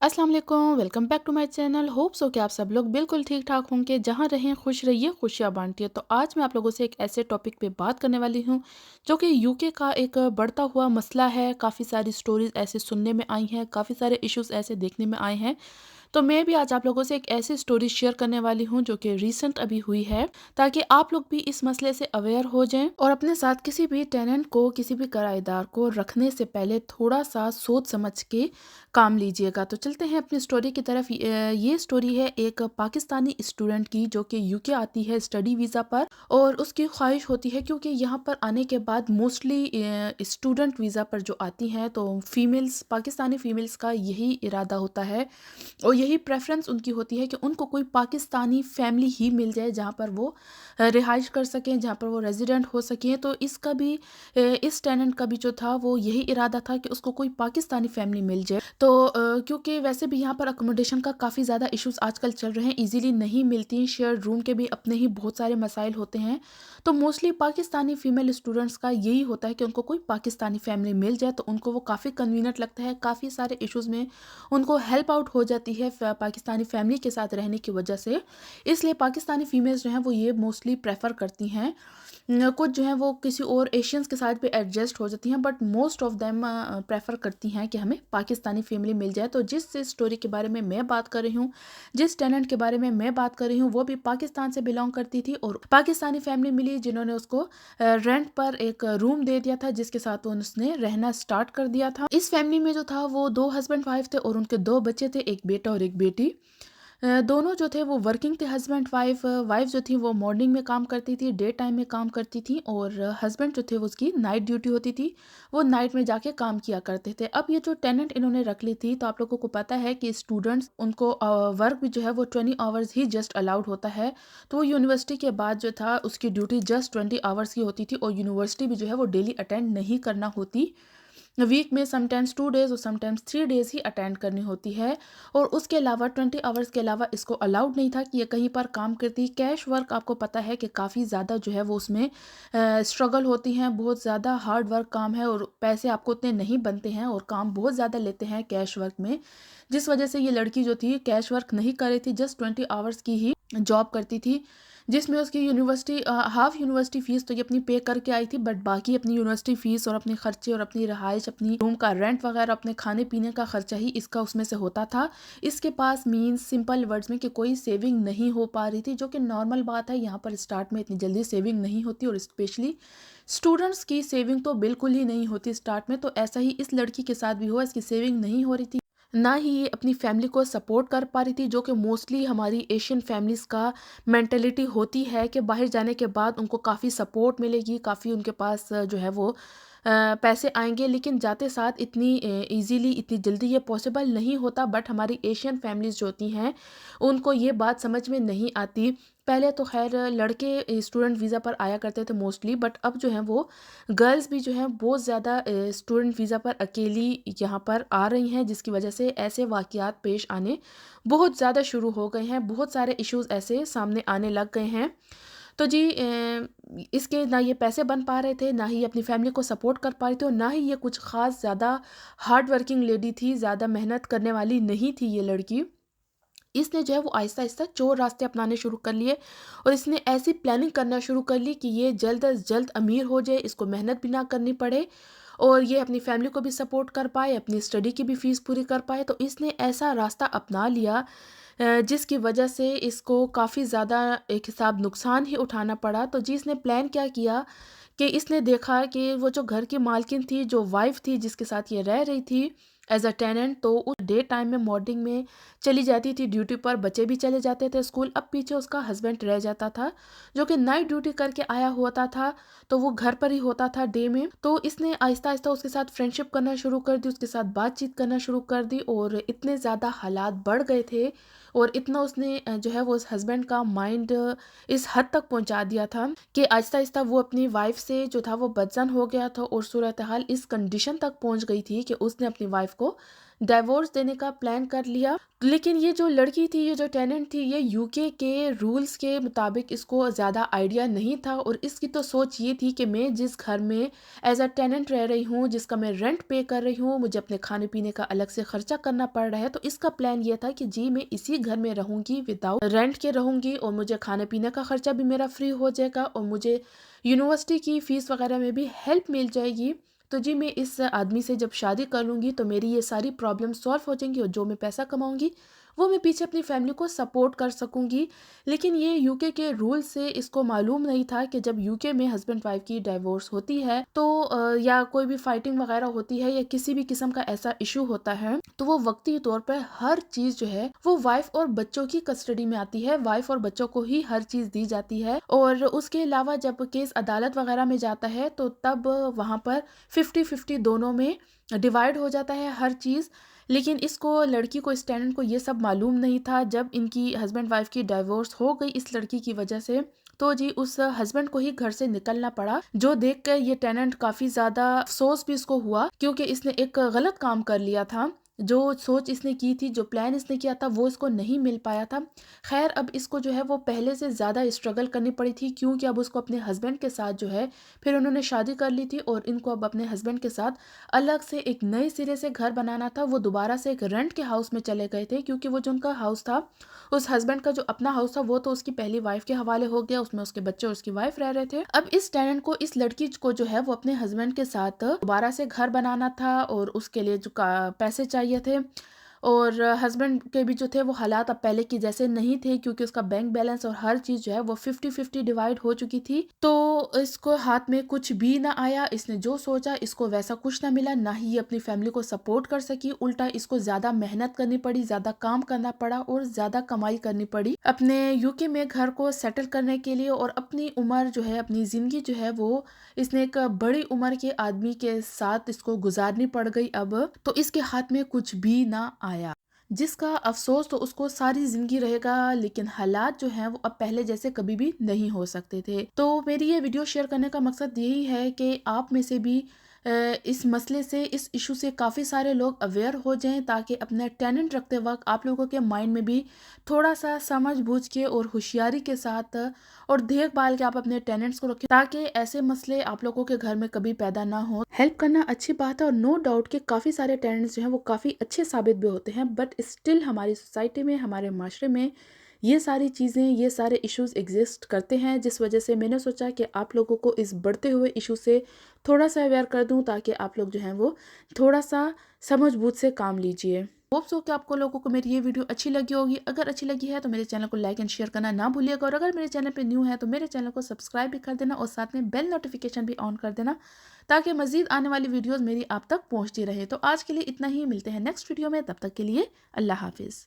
अस्सलाम वालेकुम, welcome back to my channel. Hope so कि आप सब लोग बिल्कुल ठीक ठाक होंगे, जहां रहें खुश रहिए, खुशियां बांटिए। तो आज मैं आप लोगों से एक ऐसे टॉपिक पे बात करने वाली हूं जो कि यूके का एक बढ़ता हुआ मसला है। काफ़ी सारी स्टोरीज ऐसे सुनने में आई हैं, काफ़ी सारे इश्यूज ऐसे देखने में आए हैं। तो मैं भी आज आप लोगों से एक ऐसी स्टोरी शेयर करने वाली हूँ जो कि रीसेंट अभी हुई है, ताकि आप लोग भी इस मसले से अवेयर हो जाएं और अपने साथ किसी भी टेनेंट को, किसी भी किराएदार को रखने से पहले थोड़ा सा सोच समझ के काम लीजिएगा। तो चलते हैं अपनी स्टोरी की तरफ। ये स्टोरी है एक पाकिस्तानी स्टूडेंट की जो कि यूके आती है स्टडी वीज़ा पर, और उसकी ख्वाहिश होती है क्योंकि यहाँ पर आने के बाद मोस्टली स्टूडेंट वीज़ा पर जो आती हैं तो फीमेल्स, पाकिस्तानी फीमेल्स का यही इरादा होता है और यही प्रेफरेंस उनकी होती है कि उनको कोई पाकिस्तानी फैमिली ही मिल जाए जहाँ पर वो रिहाइश कर सकें, जहाँ पर वो रेजिडेंट हो सकें। तो इसका भी इस टेनेंट का भी जो था वो यही इरादा था कि उसको कोई पाकिस्तानी फैमिली मिल जाए। तो क्योंकि वैसे भी यहाँ पर अकोमोडेशन का काफ़ी ज़्यादा इश्यूज आजकल चल रहे हैं, इजीली नहीं मिलती, शेयर रूम के भी अपने ही बहुत सारे मसाइल होते हैं। तो मोस्टली पाकिस्तानी फीमेल स्टूडेंट्स का यही होता है कि उनको कोई पाकिस्तानी फैमिली मिल जाए तो उनको वो काफ़ी कन्वीनियंट लगता है, काफ़ी सारे इश्यूज़ में उनको हेल्प आउट हो जाती है पाकिस्तानी फैमिली के साथ रहने की वजह से। इसलिए पाकिस्तानी फीमेल्स जो हैं वो ये मोस्टली प्रेफर करती हैं। कुछ जो हैं वो किसी और एशियंस के साथ भी एडजस्ट हो जाती हैं, but most of them prefer करती हैं कि हमें पाकिस्तानी फैमिली मिल जाए। तो जिस स्टोरी के बारे में मैं बात कर रही हूँ, जिस टेनेंट के बारे में मैं बात कर रही हूँ, वो भी पाकिस्तान से बिलोंग करती थी और पाकिस्तानी फैमिली मिली जिन्होंने उसको रेंट पर एक रूम दे दिया था, जिसके साथ उसने रहना स्टार्ट कर दिया था। इस फैमिली में जो था वो दो हस्बैंड वाइफ थे और उनके दो बच्चे थे, एक बेटा और एक बेटी। दोनों जो थे वो वर्किंग थे, हस्बैंड वाइफ। वाइफ जो थी वो मॉर्निंग में काम करती थी, डे टाइम में काम करती थी, और हस्बैंड जो थे वो उसकी नाइट ड्यूटी होती थी, वो नाइट में जाके काम किया करते थे। अब ये जो टेनेंट इन्होंने रख ली थी, तो आप लोगों को पता है कि स्टूडेंट्स उनको वर्क भी जो है वो 20 आवर्स ही जस्ट अलाउड होता है। तो वो यूनिवर्सिटी के बाद जो था उसकी ड्यूटी जस्ट 20 आवर्स की होती थी और यूनिवर्सिटी भी जो है वो डेली अटेंड नहीं करना होती। वीक में समटाइम्स 2 डेज और समटाइम्स 3 डेज ही अटेंड करनी होती है। और उसके अलावा 20 आवर्स के अलावा इसको अलाउड नहीं था कि ये कहीं पर काम करती। कैश वर्क आपको पता है कि काफ़ी ज़्यादा जो है वो उसमें स्ट्रगल होती हैं, बहुत ज़्यादा हार्ड वर्क काम है और पैसे आपको उतने नहीं बनते हैं और काम बहुत ज़्यादा लेते हैं कैश वर्क में। जिस वजह से ये लड़की जो थी कैश वर्क नहीं कर रही थी, जस्ट 20 आवर्स की ही जॉब करती थी, जिसमें उसकी यूनिवर्सिटी हाफ यूनिवर्सिटी फ़ीस तो ये अपनी पे करके आई थी, बट बाकी अपनी यूनिवर्सिटी फ़ीस और अपने खर्चे और अपनी रहाइश, अपनी रूम का रेंट वगैरह, अपने खाने पीने का खर्चा ही इसका उसमें से होता था। इसके पास मीन्स सिंपल वर्ड्स में कि कोई सेविंग नहीं हो पा रही थी, जो कि नॉर्मल बात है। यहाँ पर स्टार्ट में इतनी जल्दी सेविंग नहीं होती और स्पेशली स्टूडेंट्स की सेविंग तो बिल्कुल ही नहीं होती स्टार्ट में। तो ऐसा ही इस लड़की के साथ भी हुआ, इसकी सेविंग नहीं हो रही थी, ना ही ये अपनी फैमिली को सपोर्ट कर पा रही थी, जो कि मोस्टली हमारी एशियन फैमिलीज़ का मेंटेलिटी होती है कि बाहर जाने के बाद उनको काफ़ी सपोर्ट मिलेगी, काफ़ी उनके पास जो है वो पैसे आएंगे। लेकिन जाते साथ इतनी इजीली, इतनी जल्दी ये पॉसिबल नहीं होता। बट हमारी एशियन फैमिलीज़ जो होती हैं उनको ये बात समझ में नहीं आती। पहले तो खैर लड़के स्टूडेंट वीज़ा पर आया करते थे मोस्टली, बट अब जो है वो गर्ल्स भी जो हैं बहुत ज़्यादा स्टूडेंट वीज़ा पर अकेली यहाँ पर आ रही हैं, जिसकी वजह से ऐसे वाक़यात पेश आने बहुत ज़्यादा शुरू हो गए हैं। बहुत सारे इश्यूज़ ऐसे सामने आने लग गए हैं। तो जी इसके ना ये पैसे बन पा रहे थे, ना ही अपनी फैमिली को सपोर्ट कर पा रहे थे और ना ही ये कुछ ख़ास ज़्यादा हार्ड वर्किंग लेडी थी, ज़्यादा मेहनत करने वाली नहीं थी ये लड़की। इसने जो है वो आहिस्ता-आहिस्ता चोर रास्ते अपनाने शुरू कर लिए और इसने ऐसी प्लानिंग करना शुरू कर ली कि ये जल्द अज़ जल्द अमीर हो जाए, इसको मेहनत भी ना करनी पड़े और ये अपनी फैमिली को भी सपोर्ट कर पाए, अपनी स्टडी की भी फ़ीस पूरी कर पाए। तो इसने ऐसा रास्ता अपना लिया जिसकी वजह से इसको काफ़ी ज़्यादा एक हिसाब नुकसान ही उठाना पड़ा। तो जी इसने प्लान क्या किया कि इसने देखा कि वो जो घर की मालकिन थी, जो वाइफ़ थी जिसके साथ ये रह रही थी एज़ अ टेनेंट, तो उस डे टाइम में मॉर्निंग में चली जाती थी ड्यूटी पर, बच्चे भी चले जाते थे स्कूल। अब पीछे उसका हस्बैंड रह जाता था, जो कि नाइट ड्यूटी करके आया होता था, तो वो घर पर ही होता था डे में। तो इसने आहिस्ता-आहिस्ता उसके साथ फ्रेंडशिप करना शुरू कर दी, उसके साथ बातचीत करना शुरू कर दी और इतने ज़्यादा हालात बढ़ गए थे और इतना उसने जो है वो उस हस्बैंड का माइंड इस हद तक पहुँचा दिया था कि आहिस्ता-आहिस्ता वो अपनी वाइफ़ से जो था वो बदज़न हो गया था और सूरत हाल इस कंडीशन तक पहुँच गई थी कि उसने अपनी वाइफ़ को डाइवोर्स देने का प्लान कर लिया। लेकिन ये जो लड़की थी, ये जो टेनेंट थी, ये यूके के रूल्स के मुताबिक इसको ज़्यादा आइडिया नहीं था और इसकी तो सोच ये थी कि मैं जिस घर में एज अ टेनेंट रह रही हूँ, जिसका मैं रेंट पे कर रही हूँ, मुझे अपने खाने पीने का अलग से खर्चा करना पड़ रहा है, तो इसका प्लान ये था कि जी मैं इसी घर में रहूँगी, विदाउट रेंट के रहूँगी और मुझे खाने पीने का खर्चा भी मेरा फ्री हो जाएगा और मुझे यूनिवर्सिटी की फ़ीस वगैरह में भी हेल्प मिल जाएगी। तो जी मैं इस आदमी से जब शादी कर लूँगी तो मेरी ये सारी प्रॉब्लम सॉल्व हो जाएंगी और जो मैं पैसा कमाऊँगी वो मैं पीछे अपनी फैमिली को सपोर्ट कर सकूँगी। लेकिन ये यूके के रूल से इसको मालूम नहीं था कि जब यूके में हस्बैंड वाइफ की डाइवोर्स होती है तो या कोई भी फाइटिंग वगैरह होती है या किसी भी किस्म का ऐसा इशू होता है तो वो वक्ती तौर पर हर चीज़ जो है वो वाइफ और बच्चों की कस्टडी में आती है, वाइफ और बच्चों को ही हर चीज़ दी जाती है। और उसके अलावा जब केस अदालत वगैरह में जाता है तो तब वहाँ पर 50-50 दोनों में डिवाइड हो जाता है हर चीज़। लेकिन इसको, लड़की को, इस टेनेंट को ये सब मालूम नहीं था। जब इनकी हस्बैंड वाइफ की डाइवोर्स हो गई इस लड़की की वजह से, तो जी उस हस्बैंड को ही घर से निकलना पड़ा, जो देख कर ये टेनेंट काफ़ी ज़्यादा अफसोस भी इसको हुआ क्योंकि इसने एक गलत काम कर लिया था। जो सोच इसने की थी, जो प्लान इसने किया था, वो इसको नहीं मिल पाया था। खैर अब इसको जो है वो पहले से ज़्यादा स्ट्रगल करनी पड़ी थी क्योंकि अब उसको अपने हस्बैंड के साथ जो है, फिर उन्होंने शादी कर ली थी और इनको अब अपने हस्बैंड के साथ अलग से एक नए सिरे से घर बनाना था। वो दोबारा से एक रेंट के हाउस में चले गए थे क्योंकि वो जो उनका हाउस था, उस हस्बैंड का जो अपना हाउस था, वो तो उसकी पहली वाइफ के हवाले हो गया, उसमें उसके बच्चे और उसकी वाइफ रह रहे थे। अब इस टेनेंट को, इस लड़की को जो है वो अपने हस्बैंड के साथ दोबारा से घर बनाना था और उसके लिए जो पैसे चाहिए थे। और हस्बैंड के भी जो थे वो हालात अब पहले की जैसे नहीं थे क्योंकि उसका बैंक बैलेंस और हर चीज़ जो है वो 50-50 डिवाइड हो चुकी थी। तो इसको हाथ में कुछ भी ना आया, इसने जो सोचा इसको वैसा कुछ ना मिला, ना ही ये अपनी फैमिली को सपोर्ट कर सकी, उल्टा इसको ज़्यादा मेहनत करनी पड़ी, ज़्यादा काम करना पड़ा और ज़्यादा कमाई करनी पड़ी अपने यूके में घर को सेटल करने के लिए। और अपनी उम्र जो है, अपनी ज़िंदगी जो है वो इसने एक बड़ी उम्र के आदमी के साथ इसको गुजारनी पड़ गई अब, तो इसके हाथ में कुछ भी ना आया, जिसका अफसोस तो उसको सारी जिंदगी रहेगा। लेकिन हालात जो हैं वो अब पहले जैसे कभी भी नहीं हो सकते थे। तो मेरी ये वीडियो शेयर करने का मकसद यही है कि आप में से भी इस मसले से, इस इशू से काफ़ी सारे लोग अवेयर हो जाएं ताकि अपने टेनेंट रखते वक्त आप लोगों के माइंड में भी थोड़ा सा समझ बूझ के और होशियारी के साथ और देखभाल के आप अपने टेनेंट्स को रखें ताकि ऐसे मसले आप लोगों के घर में कभी पैदा ना हो। हेल्प करना अच्छी बात है और नो डाउट कि काफ़ी सारे टेनेंट्स जो हैं वो काफ़ी अच्छे साबित भी होते हैं, बट स्टिल हमारी सोसाइटी में, हमारे माशरे में ये सारी चीज़ें, ये सारे इश्यूज एग्जिस्ट करते हैं, जिस वजह से मैंने सोचा कि आप लोगों को इस बढ़ते हुए इशू से थोड़ा सा अवेयर कर दूं ताकि आप लोग जो हैं वो थोड़ा सा समझ बूझ से काम लीजिए। होप सो कि आपको लोगों को मेरी ये वीडियो अच्छी लगी होगी। अगर अच्छी लगी है तो मेरे चैनल को लाइक एंड शेयर करना ना भूलिएगा और अगर मेरे चैनल पे न्यू है तो मेरे चैनल को सब्सक्राइब भी कर देना और साथ में बेल नोटिफिकेशन भी ऑन कर देना ताकि मजीद आने वाली वीडियोस मेरी आप तक पहुंचती रहे। तो आज के लिए इतना ही, मिलते हैं नेक्स्ट वीडियो में, तब तक के लिए अल्लाह हाफिज़।